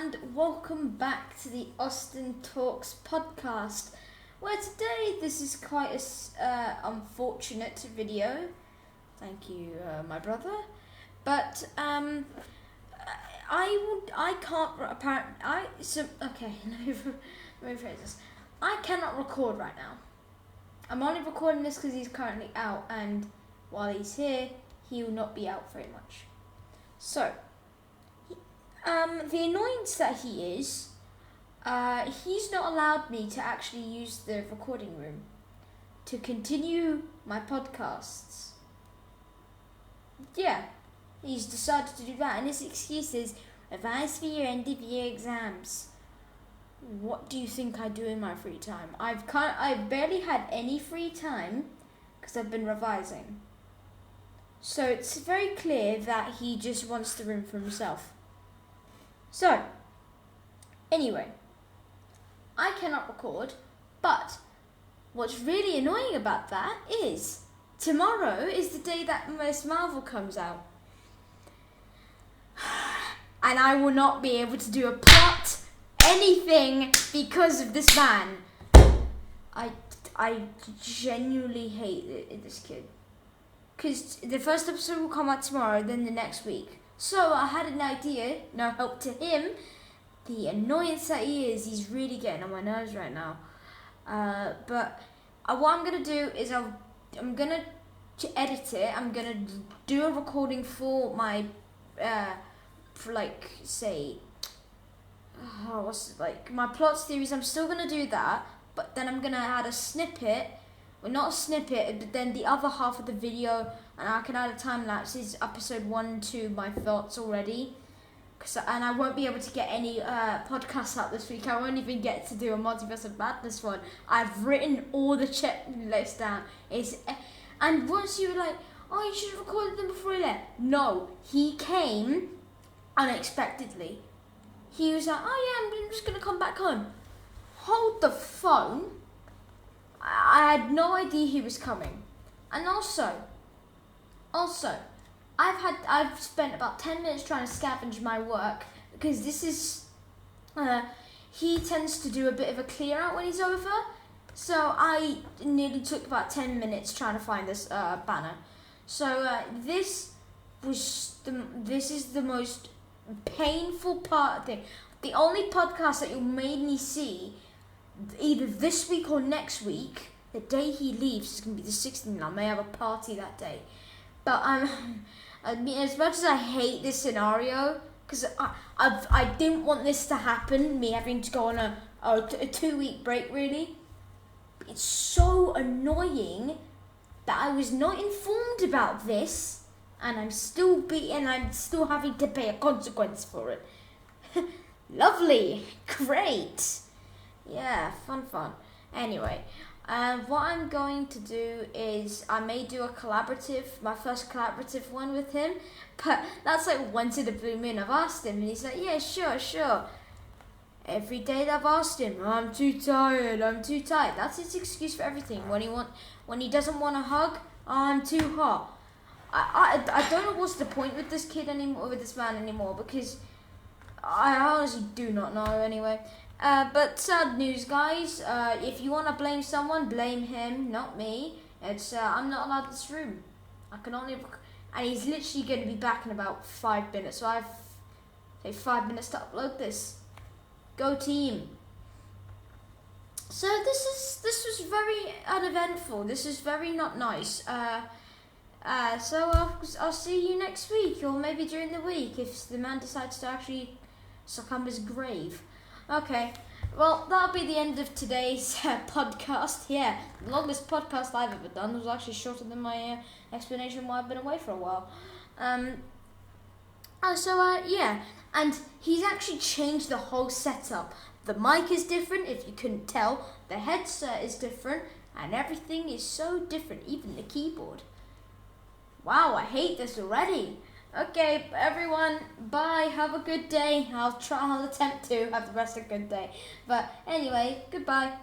and welcome back to the AustinTalks podcast, where today this is quite a unfortunate video. Thank you, my brother. But let me rephrase this. I cannot record right now. I'm only recording this because he's currently out, and while he's here, he will not be out very much. So, the annoyance that he is, he's not allowed me to actually use the recording room to continue my podcasts. Yeah, he's decided to do that, and his excuse is, revise for your end of year exams. What do you think I do in my free time? I've barely had any free time because I've been revising. So it's very clear that he just wants the room for himself. So, anyway, I cannot record, but what's really annoying about that is tomorrow is the day that Miss Marvel comes out. And I will not be able to do a plot, anything, because of this man. I genuinely hate this kid. Because the first episode will come out tomorrow, then the next week. So I had an idea, no help to him. The annoyance that he is, he's really getting on my nerves right now. But what I'm going to do is I'm going to edit it. I'm going to do a recording for my, my plot series. I'm still going to do that, but then I'm going to add a snippet. Well, not a snippet, but then the other half of the video, and I can add a time lapse, is episode 1 and 2, my thoughts already. And I won't be able to get any podcasts out this week. I won't even get to do a Multiverse of Madness one. I've written all the checklists down. And once you were like, oh, you should have recorded them before he left. No, he came unexpectedly. He was like, oh yeah, I'm just going to come back home. Hold the phone. I had no idea he was coming. And also, I've spent about 10 minutes trying to scavenge my work, because this is, he tends to do a bit of a clear out when he's over. So I nearly took about 10 minutes trying to find this banner. So this is the most painful part of it. The only podcast that you'll mainly see either this week or next week, the day he leaves is going to be the 16th. I may have a party that day. But I mean, as much as I hate this scenario, because I didn't want this to happen, me having to go on a 2-week break, really. It's so annoying that I was not informed about this, and I'm still having to pay a consequence for it. Lovely, great. Yeah, fun. Anyway, what I'm going to do is I may do my first collaborative one with him, but that's like once in a blue moon. I've asked him and he's like, yeah, sure. Every day that I've asked him, I'm too tired. That's his excuse for everything. When he doesn't want a hug, I'm too hot. I don't know what's the point with this kid anymore, with this man anymore, because I honestly do not know anyway. But sad news, guys. If you want to blame someone, blame him, not me. I'm not allowed this room. I can only... And he's literally going to be back in about 5 minutes. So I have 5 minutes to upload this. Go team. So this was very uneventful. This is very not nice. So I'll see you next week, or maybe during the week, if the man decides to actually succumb his grave. Okay, well, that'll be the end of today's podcast. Yeah, the longest podcast I've ever done. Was actually shorter than my explanation why I've been away for a while. Yeah, and he's actually changed the whole setup. The mic is different, if you couldn't tell. The headset is different, and everything is so different, even the keyboard. Wow, I hate this already. Okay, everyone, bye. Have a good day. I'll attempt to have the rest of a good day. But anyway, goodbye.